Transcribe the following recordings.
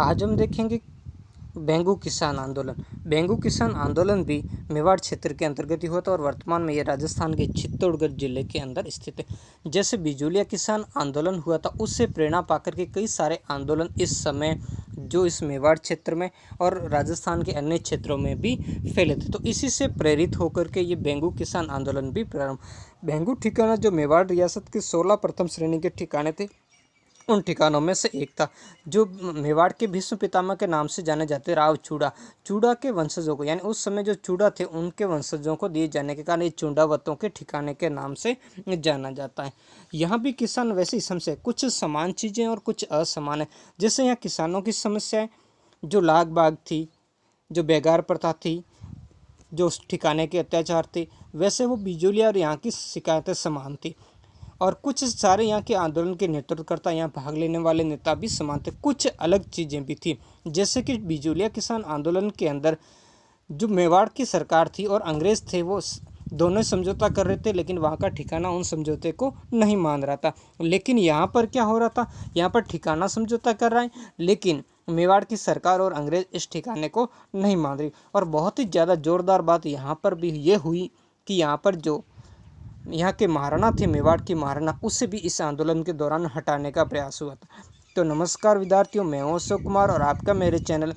आज हम देखेंगे बेंगू किसान आंदोलन। बेंगू किसान आंदोलन भी मेवाड़ क्षेत्र के अंतर्गत ही हुआ था और वर्तमान में ये राजस्थान के चित्तौड़गढ़ जिले के अंदर स्थित है। जैसे बिजूलिया किसान आंदोलन हुआ था, उससे प्रेरणा पाकर के कई सारे आंदोलन इस समय जो इस मेवाड़ क्षेत्र में और राजस्थान के अन्य क्षेत्रों में भी फैले थे। तो इसी से प्रेरित होकर के ये बेंगू किसान आंदोलन भी प्रारंभ। बेंगू ठिकाना जो मेवाड़ रियासत के 16 प्रथम श्रेणी के ठिकाने थे, उन ठिकानों में से एक था। जो मेवाड़ के भीष्म पितामह के नाम से जाने जाते राव चूड़ा, चूड़ा के वंशजों को, यानी उस समय जो चूड़ा थे उनके वंशजों को दिए जाने के कारण ये चूड़ावतों के ठिकाने के नाम से जाना जाता है। यहाँ भी किसान वैसे ही समस्या, कुछ समान चीज़ें और कुछ असमान है। जैसे यहाँ किसानों की समस्याएं जो लाग बाग थी, जो बेगार प्रथा थी, जो उस ठिकाने के अत्याचार थे, वैसे वो बिजूलिया और यहाँ की शिकायतें समान थी। और कुछ सारे यहाँ के आंदोलन के नेतृत्वकर्ता, यहाँ भाग लेने वाले नेता भी समान थे। कुछ अलग चीज़ें भी थी, जैसे कि बिजूलिया किसान आंदोलन के अंदर जो मेवाड़ की सरकार थी और अंग्रेज़ थे, वो दोनों समझौता कर रहे थे, लेकिन वहाँ का ठिकाना उन समझौते को नहीं मान रहा था। लेकिन यहाँ पर क्या हो रहा था, यहाँ पर ठिकाना समझौता कर रहा है, लेकिन मेवाड़ की सरकार और अंग्रेज़ इस ठिकाने को नहीं मान रही। और बहुत ही ज़्यादा ज़ोरदार बात यहाँ पर भी ये हुई कि यहाँ पर जो यहाँ के महाराणा थे, मेवाड़ की महाराणा, उससे भी इस आंदोलन के दौरान हटाने का प्रयास हुआ था। तो नमस्कार विद्यार्थियों, मैं हूं अशोक कुमार और आपका मेरे चैनल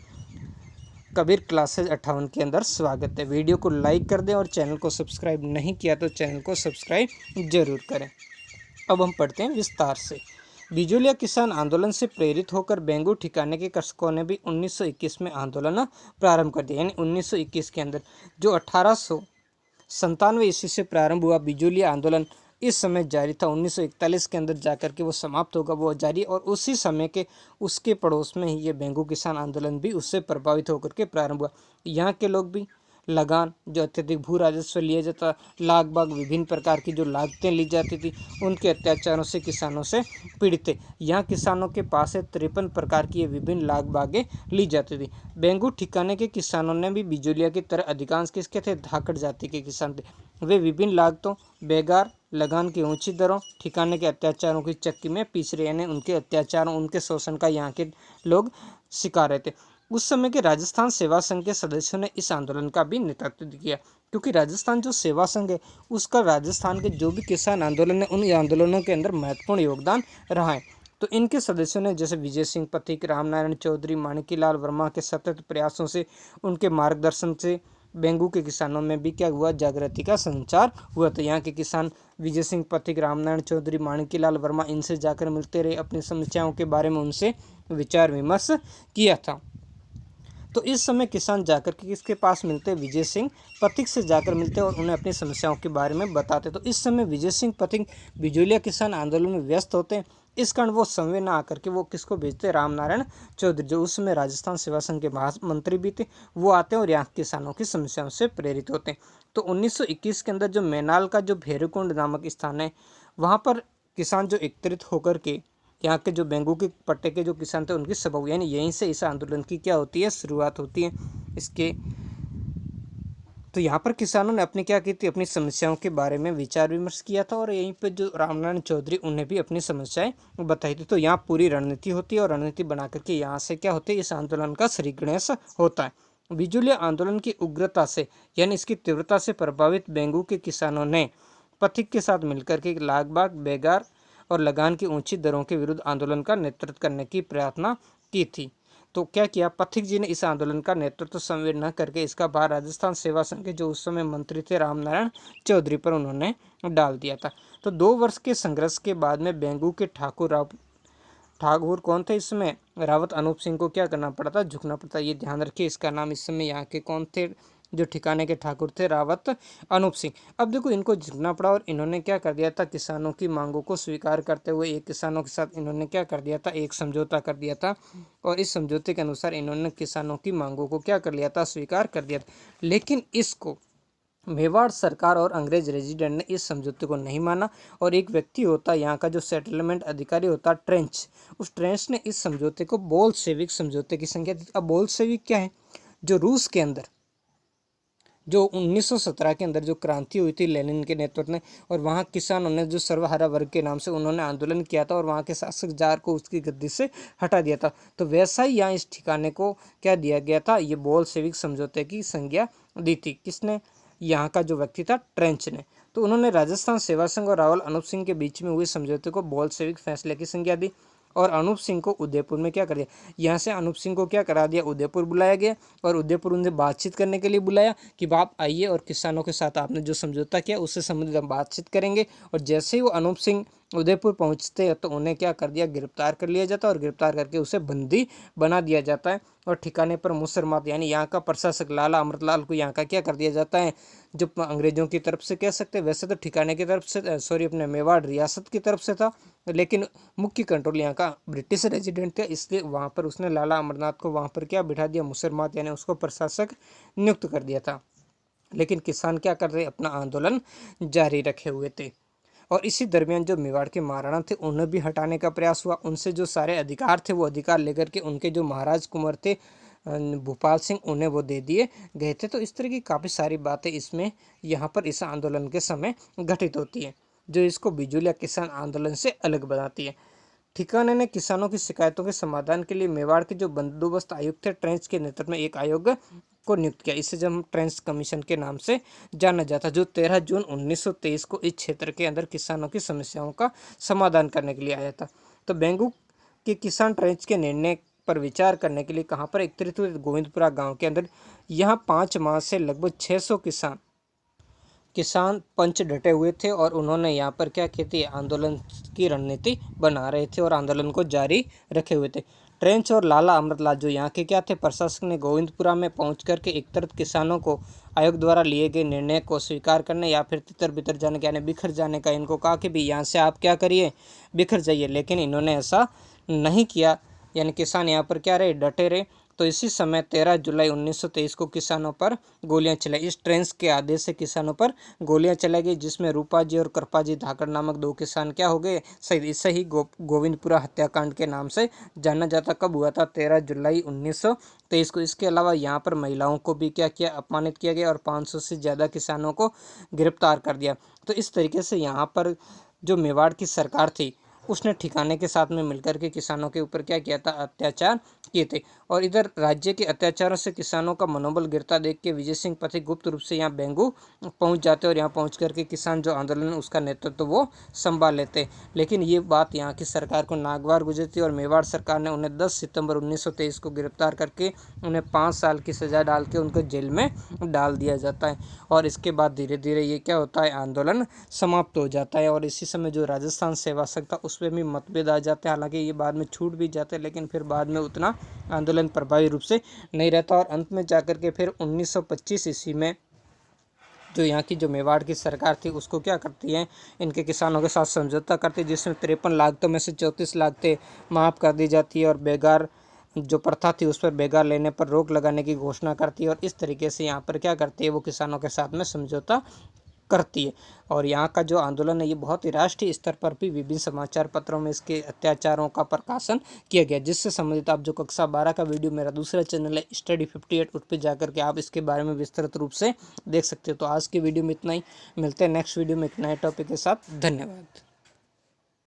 कबीर क्लासेज 58 के अंदर स्वागत है। वीडियो को लाइक कर दें और चैनल को सब्सक्राइब नहीं किया तो चैनल को सब्सक्राइब जरूर करें। अब हम पढ़ते हैं विस्तार से। बिजूलिया किसान आंदोलन से प्रेरित होकर बेंगू ठिकाने के कृषकों ने भी 1921 में आंदोलन प्रारंभ कर दिया। यानी 1921 के अंदर जो 1897 ईस्वी से प्रारंभ हुआ बिजूलिया आंदोलन, इस समय जारी था। 1941 के अंदर जाकर के वो समाप्त होगा, वो जारी। और उसी समय के उसके पड़ोस में ही ये बेंगू किसान आंदोलन भी उससे प्रभावित होकर के प्रारंभ हुआ। यहाँ के लोग भी लगान, जो अत्यधिक भू राजस्व लिया जाता, लाग बाग, विभिन्न प्रकार की जो लागतें ली जाती थी, उनके अत्याचारों से किसानों से पीड़ित थे। यहाँ किसानों के पास से 53 प्रकार की ये विभिन्न लाग बागें ली जाती थी। बेंगू ठिकाने के किसानों ने भी बिजूलिया की तरह अधिकांश किसके थे, धाकड़ जाति के किसान थे। वे विभिन्न लागतों, बेगार, लगान की ऊंची दरों, ठिकाने के अत्याचारों की चक्की में पीस रहे, यानी उनके अत्याचारों, उनके शोषण का यहाँ के लोग शिकार रहे थे। उस समय के राजस्थान सेवा संघ के सदस्यों ने इस आंदोलन का भी नेतृत्व किया, क्योंकि राजस्थान जो सेवा संघ है उसका राजस्थान के जो भी किसान आंदोलन है उन आंदोलनों के अंदर महत्वपूर्ण योगदान रहा है। तो इनके सदस्यों ने जैसे विजय सिंह पथिक, रामनारायण चौधरी, माणिकीलाल वर्मा के सतत प्रयासों से, उनके मार्गदर्शन से बेंगू के किसानों में भी क्या हुआ, जागृति का संचार हुआ। तो यहाँ के किसान विजय सिंह पथिक, रामनारायण चौधरी, माणिकीलाल वर्मा, इनसे जाकर मिलते रहे, अपनी समस्याओं के बारे में उनसे विचार विमर्श किया था। तो इस समय किसान जाकर के किसके पास मिलते, विजय सिंह पथिक से जाकर मिलते और उन्हें अपनी समस्याओं के बारे में बताते। तो इस समय विजय सिंह पथिक बिजूलिया किसान आंदोलन में व्यस्त होते हैं, इस कारण वो समय ना आकर के वो किसको भेजते, रामनारायण चौधरी, जो उस समय राजस्थान सेवा संघ के महामंत्री भी थे। वो आते हैं और यहाँ किसानों की समस्याओं से प्रेरित होते हैं। तो 1921 के अंदर जो मैनाल का जो भैरवकुंड नामक स्थान है, वहाँ पर किसान जो एकत्रित होकर के यहाँ के जो बेंगू के पट्टे के जो किसान थे उनकी सभा हुई, यानी यहीं से इस आंदोलन की क्या होती है, शुरुआत होती है इसके। तो यहाँ पर किसानों ने अपनी क्या की थी, अपनी समस्याओं के बारे में विचार विमर्श किया था और यहीं पे जो रामनारायण चौधरी, उन्हें भी अपनी समस्याएं बताई थी। तो यहाँ पूरी रणनीति होती है और रणनीति बना करके यहाँ से क्या होते है, इस आंदोलन का श्रीगणेश होता है। बिजूलिया आंदोलन की उग्रता से, यानी इसकी तीव्रता से प्रभावित बेंगू के किसानों ने पथिक के साथ मिलकर के लाग बाग, बेगार और लगान की ऊंची दरों के विरुद्ध आंदोलन का नेतृत्व करने की प्रार्थना की थी। तो क्या किया, पथिक जी ने इस आंदोलन का नेतृत्व संवेद न करके इसका भार राजस्थान सेवा संघ के जो उस समय मंत्री थे रामनारायण चौधरी पर उन्होंने डाल दिया था। तो 2 वर्ष के संघर्ष के बाद में बेंगू के ठाकुर कौन थे इसमें, रावत अनूप सिंह को क्या करना पड़ा था, झुकना पड़ता। ये ध्यान रखिए, इसका नाम इस समय यहाँ के कौन थे, जो ठिकाने के ठाकुर थे, रावत अनूप सिंह। अब देखो, इनको झुकना पड़ा और इन्होंने क्या कर दिया था, किसानों की मांगों को स्वीकार करते हुए एक किसानों के साथ इन्होंने क्या कर दिया था, एक समझौता कर दिया था। और इस समझौते के अनुसार इन्होंने किसानों की मांगों को क्या कर लिया था, स्वीकार कर दिया था। लेकिन इसको मेवाड़ सरकार और अंग्रेज रेजिडेंट ने इस समझौते को नहीं माना। और एक व्यक्ति होता, यहाँ का जो सेटलमेंट अधिकारी होता ट्रेंच, उस ट्रेंच ने इस समझौते को बोल्शेविक समझौते की संज्ञा दी। अब बोल्शेविक क्या है, जो रूस के अंदर जो 1917 के अंदर जो क्रांति हुई थी लेनिन के नेतृत्व में, और वहाँ किसानों ने जो सर्वहारा वर्ग के नाम से उन्होंने आंदोलन किया था और वहाँ के शासक जार को उसकी गद्दी से हटा दिया था, तो वैसा ही यहाँ इस ठिकाने को क्या दिया गया था, ये बोल्शेविक समझौते की संज्ञा दी थी। किसने? यहाँ का जो व्यक्ति था ट्रेंच ने। तो उन्होंने राजस्थान सेवा संघ और रावल अनूप सिंह के बीच में हुए समझौते को बोल्शेविक फैसले की संज्ञा दी, और अनूप सिंह को उदयपुर में क्या कर दिया, यहाँ से अनूप सिंह को क्या करा दिया, उदयपुर बुलाया गया, और उदयपुर उनसे बातचीत करने के लिए बुलाया कि आप आइए और किसानों के साथ आपने जो समझौता किया उससे संबंधित हम बातचीत करेंगे। और जैसे ही वो अनूप सिंह उदयपुर पहुंचते हैं तो उन्हें क्या कर दिया, गिरफ्तार कर लिया जाता है, और गिरफ्तार करके उसे बंदी बना दिया जाता है, और ठिकाने पर मुसरमात यानी यहाँ का प्रशासक लाला अमृतलाल को यहाँ का क्या कर दिया जाता है, जो अंग्रेजों की तरफ से कह सकते हैं, वैसे तो ठिकाने की तरफ से सॉरी अपने मेवाड़ रियासत की तरफ से था, लेकिन मुख्य कंट्रोल यहाँ का ब्रिटिश रेजिडेंट था, इसलिए वहाँ पर उसने लाला अमरनाथ को वहाँ पर क्या बिठा दिया, मुसरमात यानी उसको प्रशासक नियुक्त कर दिया था। लेकिन किसान क्या कर रहे, अपना आंदोलन जारी रखे हुए थे। और इसी दरमियान जो मेवाड़ के महाराणा थे उन्हें भी हटाने का प्रयास हुआ, उनसे जो सारे अधिकार थे वो अधिकार लेकर के उनके जो महाराज कुंवर थे भूपाल सिंह, उन्हें वो दे दिए गए थे। तो इस तरह की काफ़ी सारी बातें इसमें यहाँ पर इस आंदोलन के समय घटित होती है, जो इसको बिजुलिया किसान आंदोलन से अलग बनाती है। ठिकाने ने किसानों की शिकायतों के समाधान के लिए मेवाड़ के जो बंदोबस्त आयुक्त थे ट्रेंच के नेतृत्व में एक आयोग को नियुक्त किया। इसे जब हम ट्रेंच कमीशन के नाम से जाना जाता, जो 13 जून 1923 को इस क्षेत्र के अंदर किसानों की समस्याओं का समाधान करने के लिए आया था। तो बेंगू के किसान ट्रेंच के निर्णय पर विचार करने के लिए कहाँ पर एकत्रित हुए, गोविंदपुरा गांव के अंदर। यहाँ 5 माह से लगभग 600 किसान पंच डटे हुए थे, और उन्होंने यहाँ पर क्या की थी, आंदोलन की रणनीति बना रहे थे और आंदोलन को जारी रखे हुए थे। ट्रेंच और लाला अमृतलाल जो यहाँ के क्या थे प्रशासक ने गोविंदपुरा में पहुँच करके एक तरफ किसानों को आयोग द्वारा लिए गए निर्णय को स्वीकार करने या फिर तितर बितर जाने का यानी बिखर जाने का इनको कहा कि भी यहाँ से आप क्या करिए, बिखर जाइए, लेकिन इन्होंने ऐसा नहीं किया, यानी किसान यहाँ पर क्या रहे, डटे रहे। तो इसी समय 13 जुलाई 1923 को किसानों पर गोलियां चलाई। इस ट्रेंच के आदेश से किसानों पर गोलियां चलाई गई, जिसमें रूपाजी और कृपाजी धाकड़ नामक 2 किसान क्या हो गए शहीद। इससे ही गोविंदपुरा हत्याकांड के नाम से जाना जाता। कब हुआ था? 13 जुलाई 1923 को। इसके अलावा यहाँ पर महिलाओं को भी क्या किया, अपमानित किया गया, और 500 से ज़्यादा किसानों को गिरफ्तार कर दिया। तो इस तरीके से यहाँ पर जो मेवाड़ की सरकार थी उसने ठिकाने के साथ में मिलकर के किसानों के ऊपर क्या किया था, अत्याचार किए थे। और इधर राज्य के अत्याचारों से किसानों का मनोबल गिरता देख के विजय सिंह पथिक गुप्त रूप से यहाँ बेंगू पहुंच जाते और यहाँ पहुंच करके किसान जो आंदोलन है उसका नेतृत्व तो वो संभाल लेते। लेकिन ये बात यहाँ की सरकार को नागवार गुजरती और मेवाड़ सरकार ने उन्हें 10 सितंबर 1923 को गिरफ्तार करके उन्हें 5 साल की सज़ा डाल के उनको जेल में डाल दिया जाता है। और इसके बाद धीरे धीरे ये क्या होता है, आंदोलन समाप्त हो जाता है। और इसी समय जो राजस्थान सेवा संघ था उसमें भी मतभेद आ जाते हैं, हालांकि ये बाद में छूट भी जाते हैं, लेकिन फिर बाद में उतना आंदोलन प्रभावी रूप से नहीं रहता। और अंत में जाकर के फिर 1925 ईस्वी में जो यहाँ की जो मेवाड़ की सरकार थी उसको क्या करती है, इनके किसानों के साथ समझौता करती है, जिसमें 53 लाख में से 34 लाख थे माफ़ कर दी जाती है, और बेगार जो प्रथा थी उस पर बेगार लेने पर रोक लगाने की घोषणा करती है। और इस तरीके से यहाँ पर क्या करती है, वो किसानों के साथ में समझौता करती है। और यहाँ का जो आंदोलन है ये बहुत ही राष्ट्रीय स्तर पर भी विभिन्न समाचार पत्रों में इसके अत्याचारों का प्रकाशन किया गया, जिससे संबंधित आप जो कक्षा 12 का वीडियो मेरा दूसरा चैनल है स्टडी 58 उस पर जाकर के आप इसके बारे में विस्तृत रूप से देख सकते हो। तो आज की वीडियो में इतना ही, मिलते हैं नेक्स्ट वीडियो में एक नए टॉपिक के साथ। धन्यवाद।